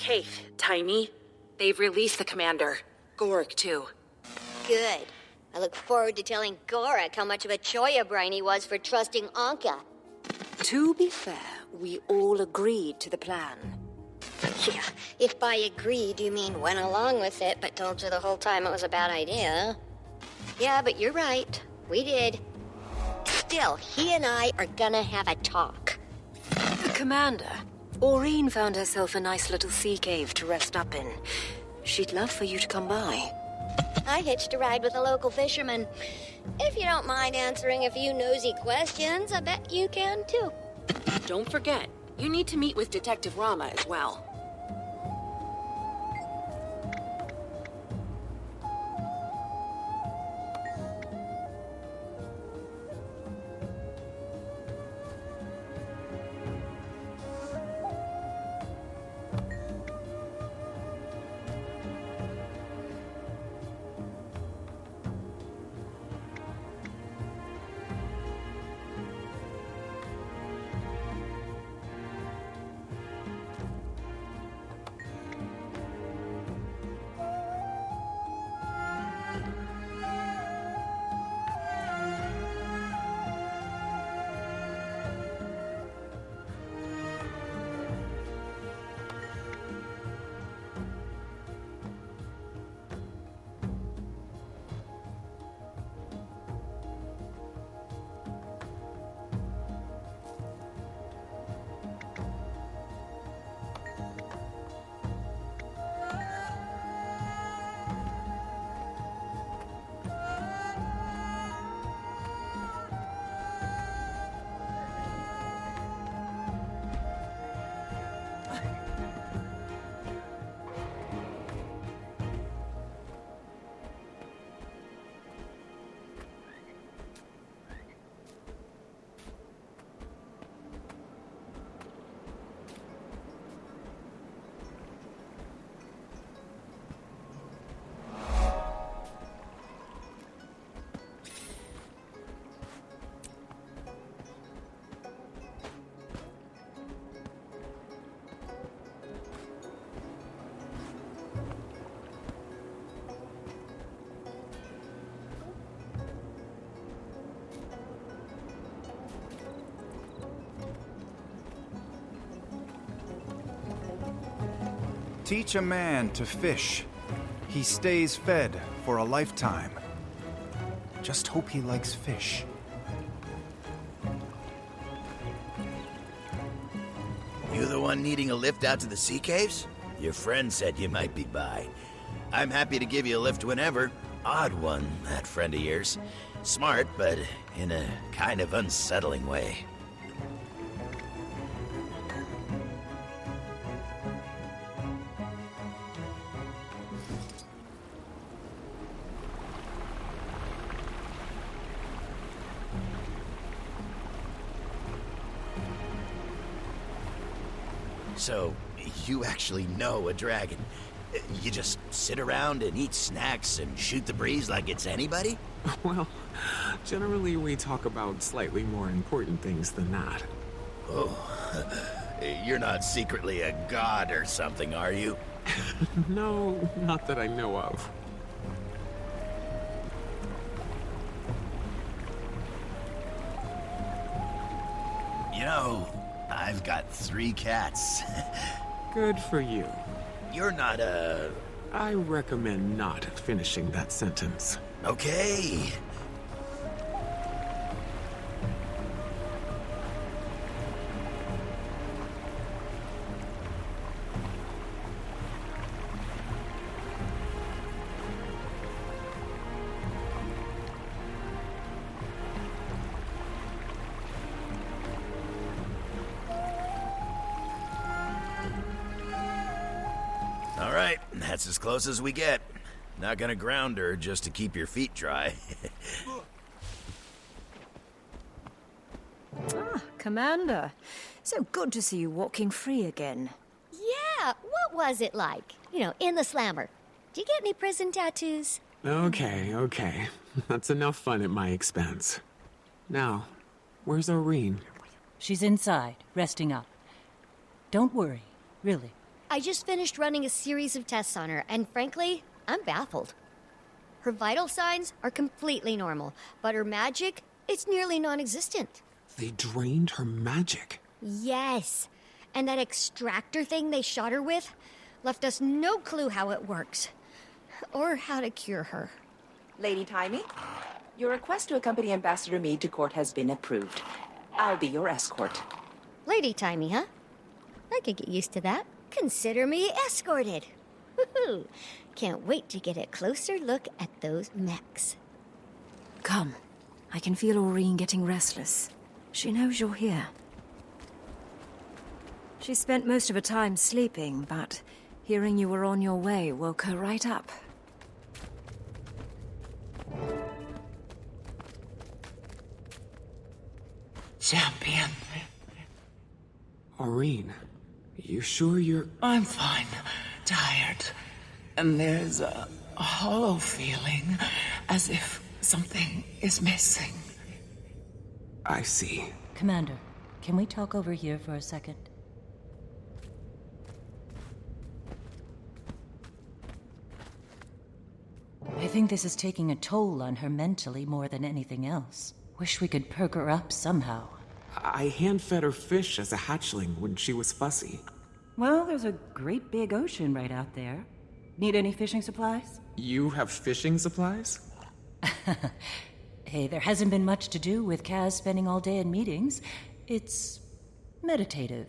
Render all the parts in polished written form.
Kaith, Tiny, they've released the commander. Gorik, too. Good. I look forward to telling Gorik how much of a choya brain he was for trusting Anka. To be fair, we all agreed to the plan. Yeah, if by agreed you mean went along with it, but told you the whole time it was a bad idea. Yeah, but you're right. We did. Still, he and I are gonna have a talk. Commander, Aureen found herself a nice little sea cave to rest up in. She'd love for you to come by. I hitched a ride with a local fisherman. If you don't mind answering a few nosy questions, I bet you can too. Don't forget, you need to meet with Detective Rama as well. Teach a man to fish. He stays fed for a lifetime. Just hope he likes fish. You the one needing a lift out to the sea caves? Your friend said you might be by. I'm happy to give you a lift whenever. Odd one, that friend of yours. Smart, but in a kind of unsettling way. So, you actually know a dragon. You just sit around and eat snacks and shoot the breeze like it's anybody? Well, generally we talk about slightly more important things than that. Oh, you're not secretly a god or something, are you? No, not that I know of. You know, I've got 3 cats. Good for you. You're not a... I recommend not finishing that sentence. Okay. All right, that's as close as we get. Not gonna ground her just to keep your feet dry. Commander. So good to see you walking free again. Yeah, what was it like? You know, in the slammer. Did you get any prison tattoos? Okay. That's enough fun at my expense. Now, where's Aureen? She's inside, resting up. Don't worry, really. I just finished running a series of tests on her, and frankly, I'm baffled. Her vital signs are completely normal, but her magic, it's nearly non-existent. They drained her magic. Yes, and that extractor thing they shot her with left us no clue how it works, or how to cure her. Lady Timey, your request to accompany Ambassador Meade to court has been approved. I'll be your escort. Lady Timey, huh? I could get used to that. Consider me escorted. Woohoo! Can't wait to get a closer look at those mechs. Come. I can feel Aureen getting restless. She knows you're here. She spent most of her time sleeping, but hearing you were on your way woke her right up. Champion. Aureen, you sure you're... I'm fine. Tired. And there's a hollow feeling, as if something is missing. I see. Commander, can we talk over here for a second? I think this is taking a toll on her mentally more than anything else. Wish we could perk her up somehow. I hand-fed her fish as a hatchling when she was fussy. Well, there's a great big ocean right out there. Need any fishing supplies? You have fishing supplies? Hey, there hasn't been much to do with Kaz spending all day in meetings. It's meditative.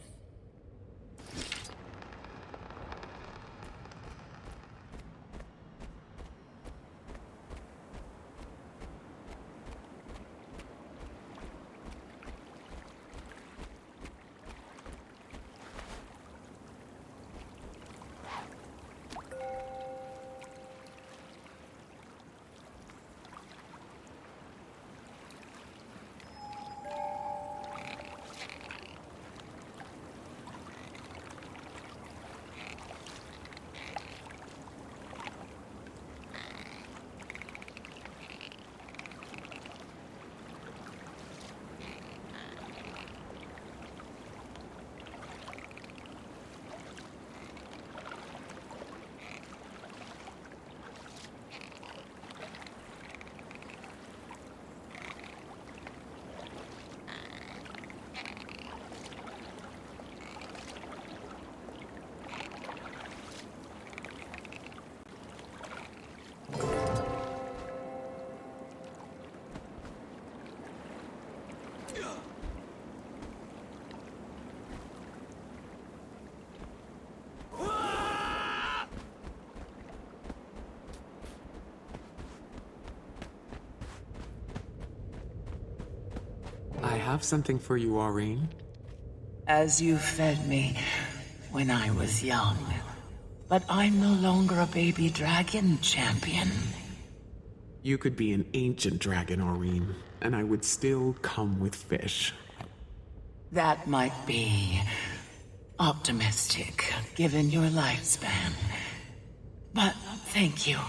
I have something for you, Aureen. As you fed me when I was young. But I'm no longer a baby dragon, champion. You could be an ancient dragon, Aureen, and I would still come with fish. That might be optimistic, given your lifespan. But thank you.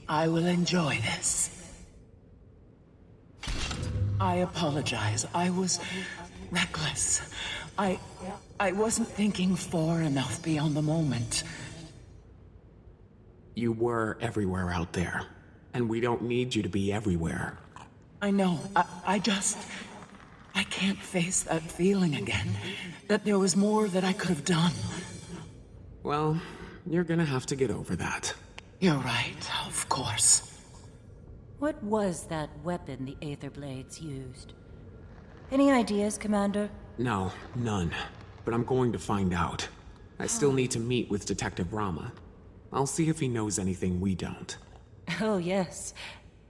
I will enjoy this. I apologize. I was reckless. I wasn't thinking far enough beyond the moment. You were everywhere out there, and we don't need you to be everywhere. I know. I can't face that feeling again. That there was more that I could have done. Well, you're gonna have to get over that. You're right, of course. What was that weapon the Aether Blades used? Any ideas, Commander? No, none. But I'm going to find out. I still need to meet with Detective Rama. I'll see if he knows anything we don't. Oh, yes.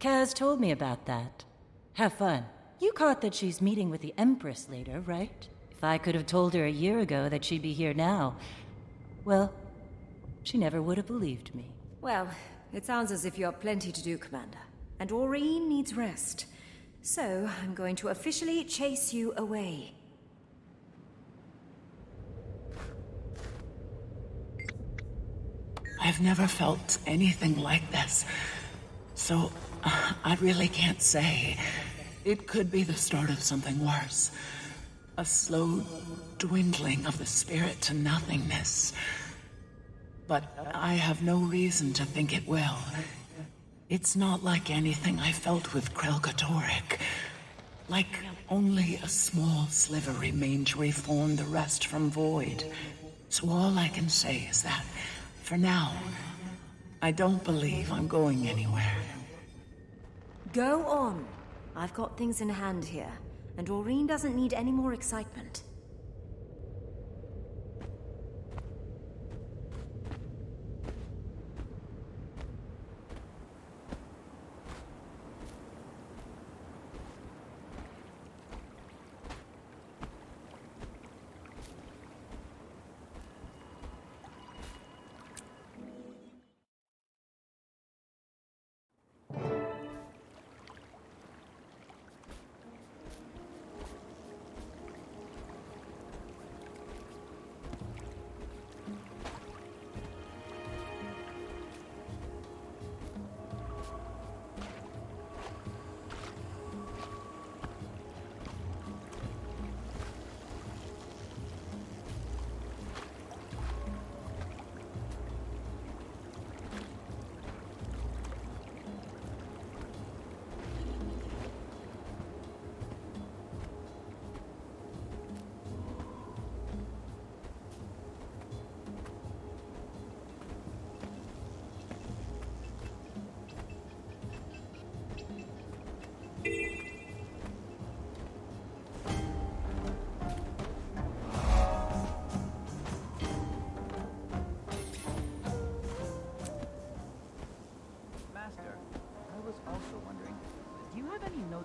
Kaz told me about that. Have fun. You caught that she's meeting with the Empress later, right? If I could have told her a year ago that she'd be here now, well, she never would have believed me. Well, it sounds as if you have plenty to do, Commander. And Aureen needs rest. So, I'm going to officially chase you away. I've never felt anything like this. So, I really can't say. It could be the start of something worse. A slow dwindling of the spirit to nothingness. but I have no reason to think it will. It's not like anything I felt with Krelkatoric. Like only a small sliver remained to reform the rest from void. So all I can say is that, for now, I don't believe I'm going anywhere. Go on. I've got things in hand here, and Aurene doesn't need any more excitement.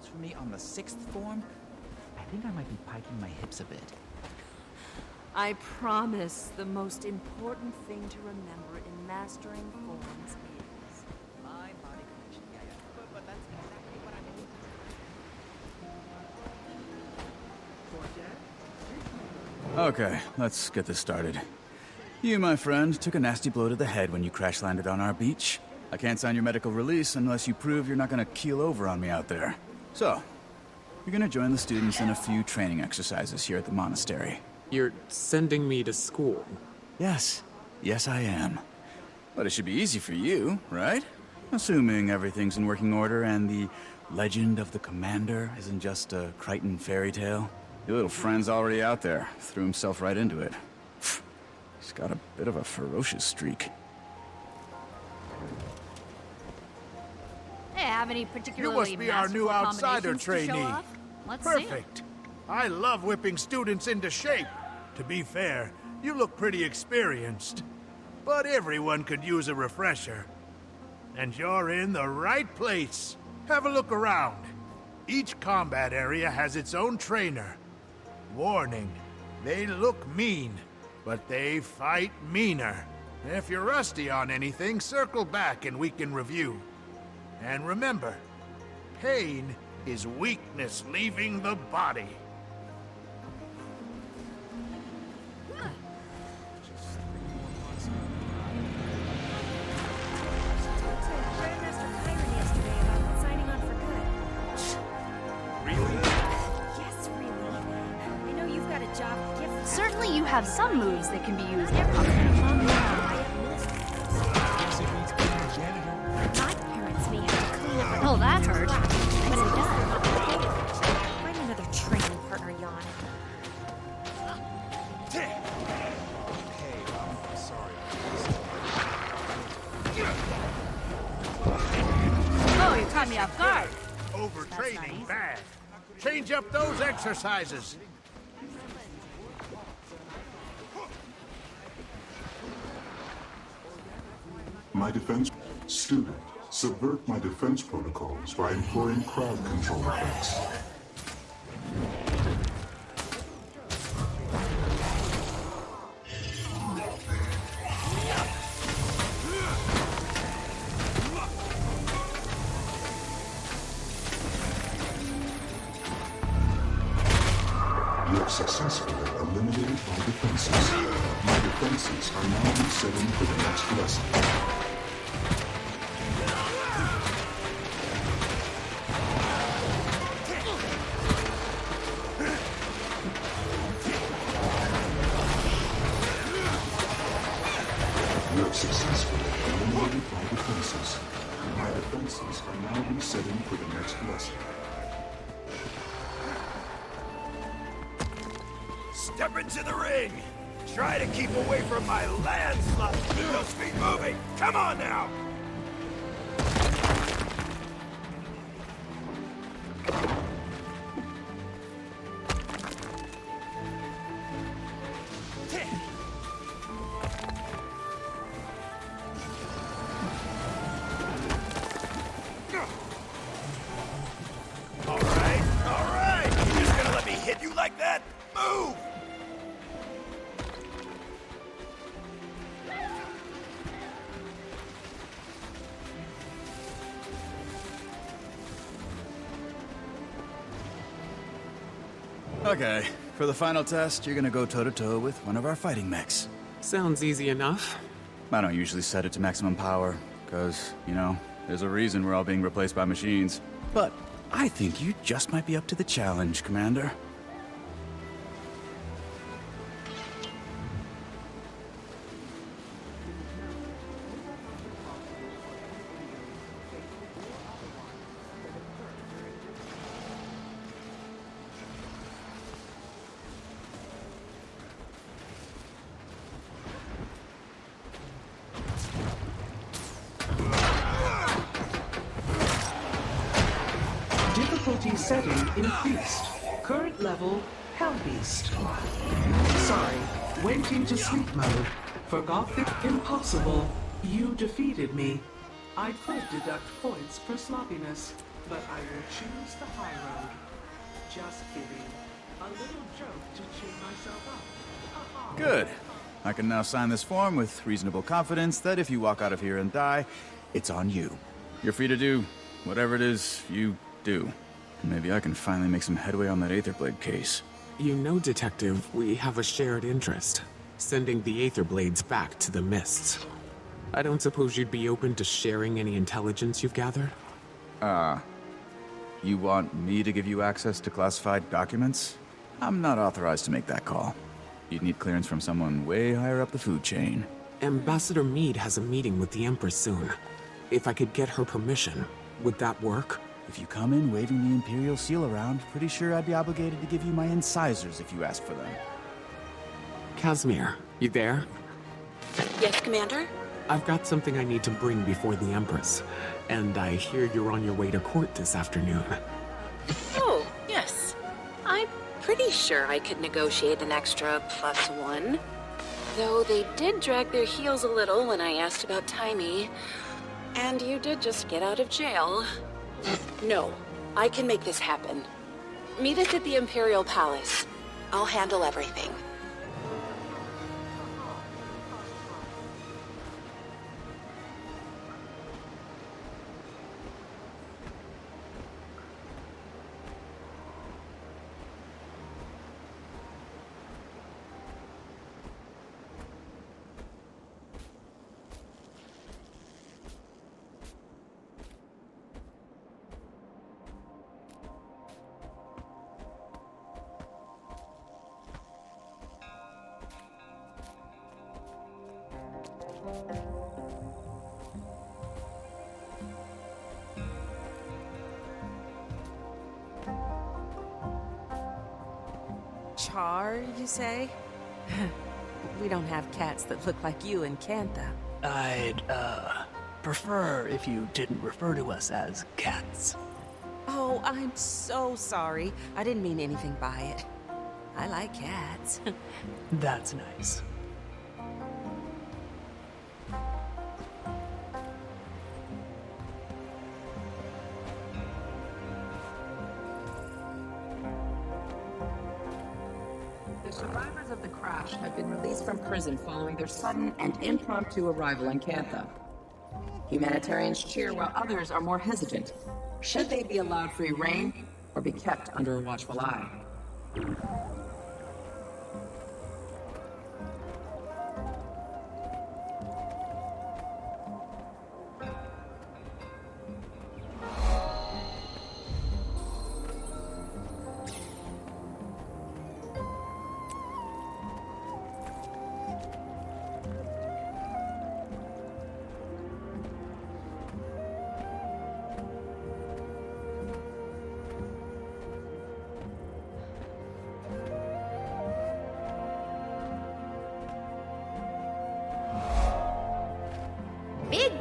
For me on the 6th form? I think I might be piking my hips a bit. I promise the most important thing to remember in mastering forms is... My body connection, yeah. But that's exactly what I need. Okay, let's get this started. You, my friend, took a nasty blow to the head when you crash-landed on our beach. I can't sign your medical release unless you prove you're not gonna keel over on me out there. So, you're gonna join the students in a few training exercises here at the monastery. You're sending me to school? Yes. Yes, I am. But it should be easy for you, right? Assuming everything's in working order and the legend of the commander isn't just a Crichton fairy tale. Your little friend's already out there. Threw himself right into it. He's got a bit of a ferocious streak. Hey, have any particularly You must be our new outsider trainee. Let's Perfect. I love whipping students into shape. To be fair, you look pretty experienced. But everyone could use a refresher. And you're in the right place. Have a look around. Each combat area has its own trainer. Warning, they look mean, but they fight meaner. If you're rusty on anything, circle back and we can review. And remember, pain is weakness leaving the body. Certainly you have some moves that can be used. My parents may have to clean up. Oh, that hurt. But it does. Find another training partner, Jan. Oh, you caught me off guard. Overtraining bad. Change up those exercises. My defense student, subvert my defense protocols by employing crowd control effects. You have successfully eliminated my defenses. My defenses are now resetting for the next lesson. Step into the ring! Try to keep away from my landslide! Keep those feet moving! Come on now! Alright! You just gonna let me hit you like that? Move! Okay, for the final test, you're gonna go toe-to-toe with one of our fighting mechs. Sounds easy enough. I don't usually set it to maximum power, because, you know, there's a reason we're all being replaced by machines. But I think you just might be up to the challenge, Commander. Difficulty setting increased. Current level, Hell Beast. Sorry, went into sleep mode. Forgot the impossible. You defeated me. I could deduct points for sloppiness, but I will choose the high road. Just kidding. A little joke to cheer myself up. Good. I can now sign this form with reasonable confidence that if you walk out of here and die, it's on you. You're free to do whatever it is you do. Maybe I can finally make some headway on that Aetherblade case. You know, Detective, we have a shared interest. Sending the Aetherblades back to the Mists. I don't suppose you'd be open to sharing any intelligence you've gathered? You want me to give you access to classified documents? I'm not authorized to make that call. You'd need clearance from someone way higher up the food chain. Ambassador Meade has a meeting with the Empress soon. If I could get her permission, would that work? If you come in waving the Imperial seal around, pretty sure I'd be obligated to give you my incisors if you ask for them. Casimir, you there? Yes, Commander? I've got something I need to bring before the Empress, and I hear you're on your way to court this afternoon. Oh, yes. I'm pretty sure I could negotiate an extra +1. Though they did drag their heels a little when I asked about Timey. And you did just get out of jail. No, I can make this happen. Meet us at the Imperial Palace. I'll handle everything. Char, you say? We don't have cats that look like you in Cantha. I'd, prefer if you didn't refer to us as cats. Oh, I'm so sorry. I didn't mean anything by it. I like cats. That's nice. The survivors of the crash have been released from prison following their sudden and impromptu arrival in Cantha. Humanitarians cheer while others are more hesitant. Should they be allowed free reign or be kept under a watchful eye?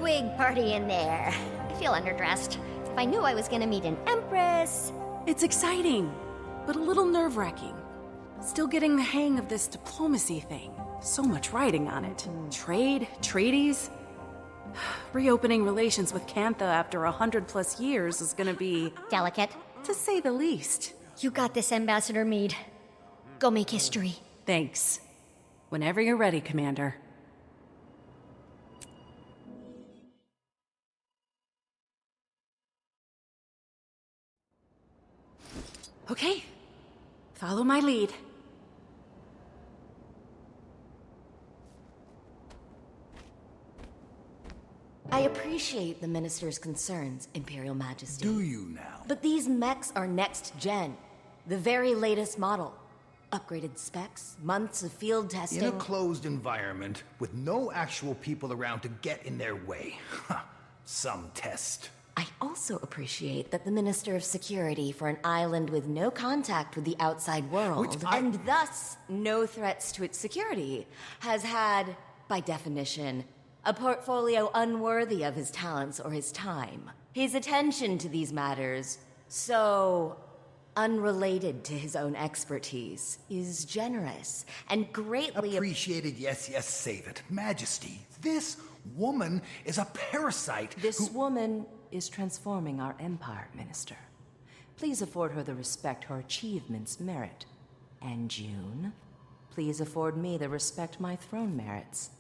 bigwig party in there. I feel underdressed. If I knew I was gonna meet an empress... It's exciting, but a little nerve-wracking. Still getting the hang of this diplomacy thing. So much writing on it. Trade, treaties. Reopening relations with Cantha after 100+ years is gonna be... delicate. To say the least. You got this, Ambassador Meade. Go make history. Thanks. Whenever you're ready, Commander. Okay. Follow my lead. I appreciate the Minister's concerns, Imperial Majesty. Do you now? But these mechs are next gen. The very latest model. Upgraded specs, months of field testing. In a closed environment, with no actual people around to get in their way. Some test. I also appreciate that the Minister of Security for an island with no contact with the outside world, and thus no threats to its security, has had, by definition, a portfolio unworthy of his talents or his time. His attention to these matters, so unrelated to his own expertise, is generous and greatly appreciated. Yes, save it. Majesty, this woman is a parasite. This woman is transforming our empire, Minister. Please afford her the respect her achievements merit. And June, please afford me the respect my throne merits.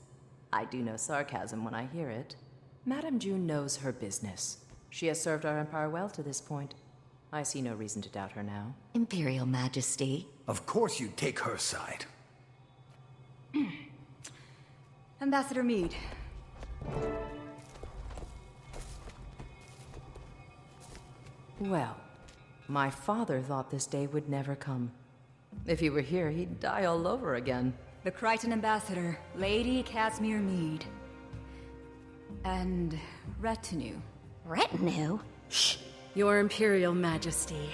I do know sarcasm when I hear it. Madame June knows her business. She has served our empire well to this point. I see no reason to doubt her now. Imperial Majesty. Of course you'd take her side. Ambassador Meade. Well, my father thought this day would never come. If he were here, he'd die all over again. The Crichton Ambassador, Lady Casimir Meade. And retinue. Retinue? Shh. Your Imperial Majesty.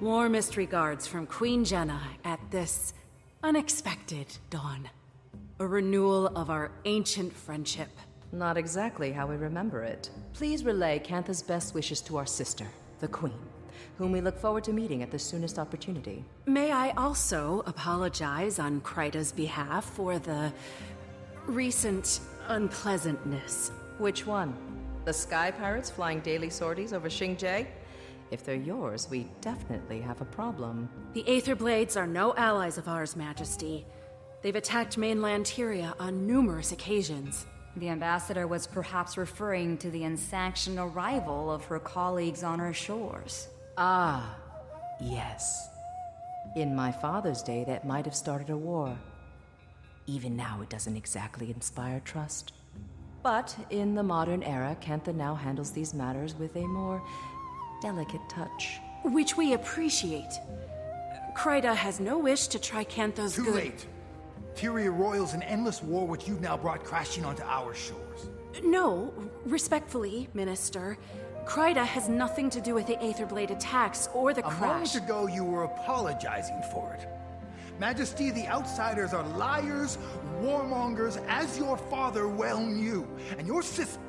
Warmest regards from Queen Jenna at this unexpected dawn. A renewal of our ancient friendship. Not exactly how we remember it. Please relay Cantha's best wishes to our sister, the Queen, whom we look forward to meeting at the soonest opportunity. May I also apologize on Kryta's behalf for the recent unpleasantness. Which one? The Sky Pirates flying daily sorties over Xingjie? If they're yours, we definitely have a problem. The Aether Blades are no allies of ours, Majesty. They've attacked mainland Tyria on numerous occasions. The ambassador was perhaps referring to the unsanctioned arrival of her colleagues on our shores. Ah, yes. In my father's day, that might have started a war. Even now, it doesn't exactly inspire trust. But in the modern era, Cantha now handles these matters with a more delicate touch. Which we appreciate. Kryta has no wish to try Cantha's good... Too late. Tyria roils an endless war which you've now brought crashing onto our shores. No, respectfully, Minister. Kryta has nothing to do with the Aetherblade attacks or the crash. A moment ago, you were apologizing for it. Majesty, the outsiders are liars, warmongers, as your father well knew. And your sister,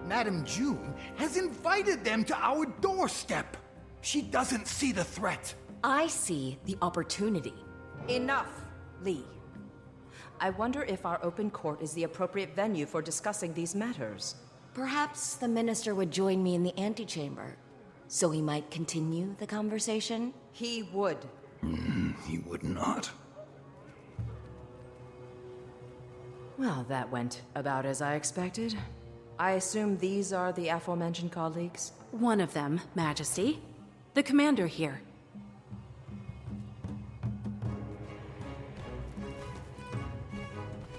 Madame June, has invited them to our doorstep. She doesn't see the threat. I see the opportunity. Enough, Lee. I wonder if our open court is the appropriate venue for discussing these matters. Perhaps the Minister would join me in the antechamber, so we might continue the conversation? He would. He would not. Well, that went about as I expected. I assume these are the aforementioned colleagues? One of them, Majesty. The commander here.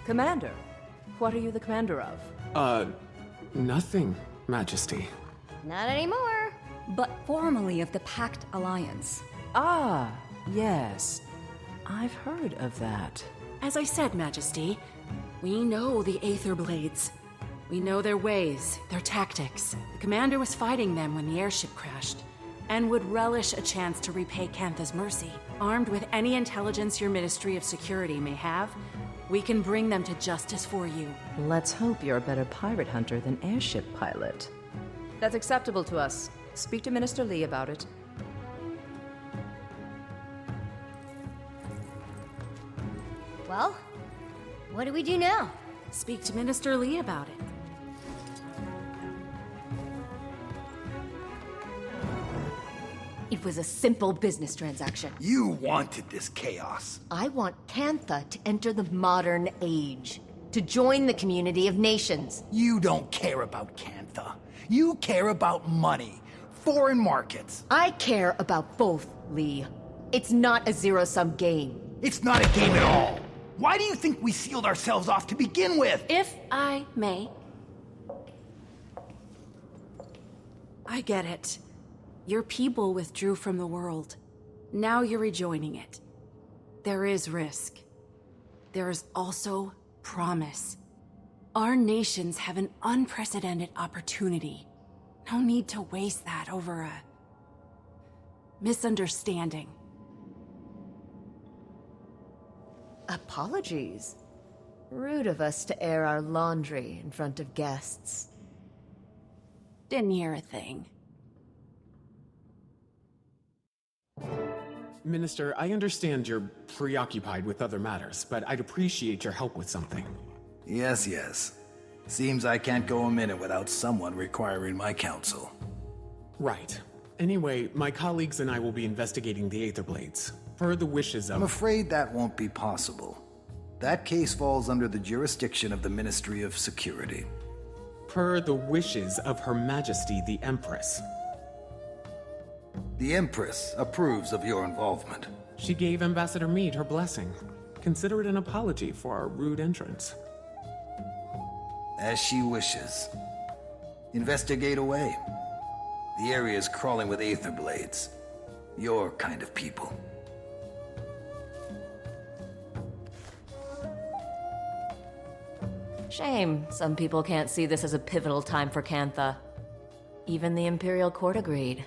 Commander? What are you the commander of? Nothing, Majesty. Not anymore. But formerly of the Pact Alliance. Ah, yes. I've heard of that. As I said, Majesty, we know the Aether Blades. We know their ways, their tactics. The commander was fighting them when the airship crashed, and would relish a chance to repay Cantha's mercy. Armed with any intelligence your Ministry of Security may have, We can bring them to justice for you. Let's hope you're a better pirate hunter than airship pilot. That's acceptable to us. Speak to Minister Lee about it. Well, what do we do now? Speak to Minister Lee about it. It was a simple business transaction. You wanted this chaos. I want Cantha to enter the modern age, to join the community of nations. You don't care about Cantha. You care about money, foreign markets. I care about both, Lee. It's not a zero-sum game. It's not a game at all. Why do you think we sealed ourselves off to begin with? If I may. I get it. Your people withdrew from the world. Now you're rejoining it. There is risk. There is also promise. Our nations have an unprecedented opportunity. No need to waste that over a misunderstanding. Apologies. Rude of us to air our laundry in front of guests. Didn't hear a thing. Minister, I understand you're preoccupied with other matters, but I'd appreciate your help with something. Yes, yes. Seems I can't go a minute without someone requiring my counsel. Right. Anyway, my colleagues and I will be investigating the Aetherblades, per the wishes of— I'm afraid that won't be possible. That case falls under the jurisdiction of the Ministry of Security. Per the wishes of Her Majesty the Empress. The Empress approves of your involvement. She gave Ambassador Meade her blessing. Consider it an apology for our rude entrance. As she wishes. Investigate away. The area is crawling with Aetherblades. Your kind of people. Shame some people can't see this as a pivotal time for Cantha. Even the Imperial Court agreed.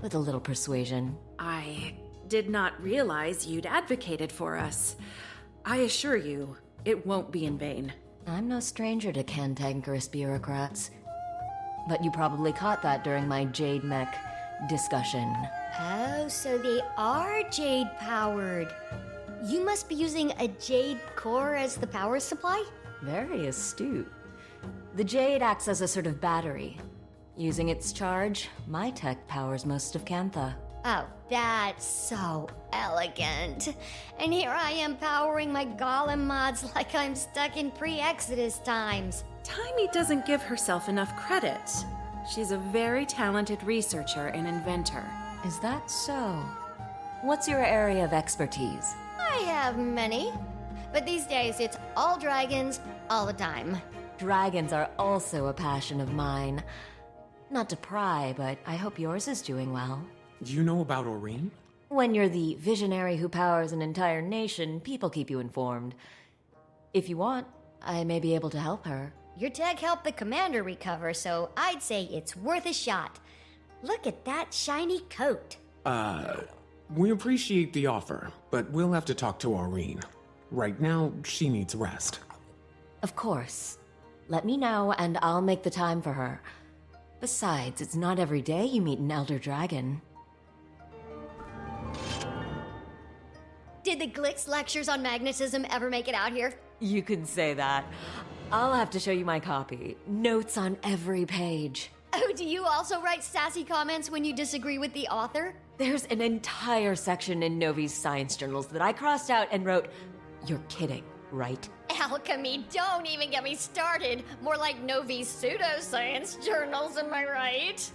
With a little persuasion. I did not realize you'd advocated for us. I assure you, it won't be in vain. I'm no stranger to cantankerous bureaucrats. But you probably caught that during my Jade Mech discussion. Oh, so they are Jade-powered. You must be using a Jade core as the power supply? Very astute. The Jade acts as a sort of battery. Using its charge, my tech powers most of Cantha. Oh, that's so elegant. And here I am powering my golem mods like I'm stuck in pre-Exodus times. Timey doesn't give herself enough credit. She's a very talented researcher and inventor. Is that so? What's your area of expertise? I have many. But these days, it's all dragons, all the time. Dragons are also a passion of mine. Not to pry, but I hope yours is doing well. Do you know about Aurene? When you're the visionary who powers an entire nation, people keep you informed. If you want, I may be able to help her. Your tech helped the commander recover, so I'd say it's worth a shot. Look at that shiny coat. We appreciate the offer, but we'll have to talk to Aurene. Right now, she needs rest. Of course. Let me know, and I'll make the time for her. Besides, it's not every day you meet an elder dragon. Did the Glix lectures on magnetism ever make it out here? You could say that. I'll have to show you my copy. Notes on every page. Oh, do you also write sassy comments when you disagree with the author? There's an entire section in Novi's science journals that I crossed out and wrote, "You're kidding, right?" Alchemy, don't even get me started. More like Novi's pseudoscience journals, am I right?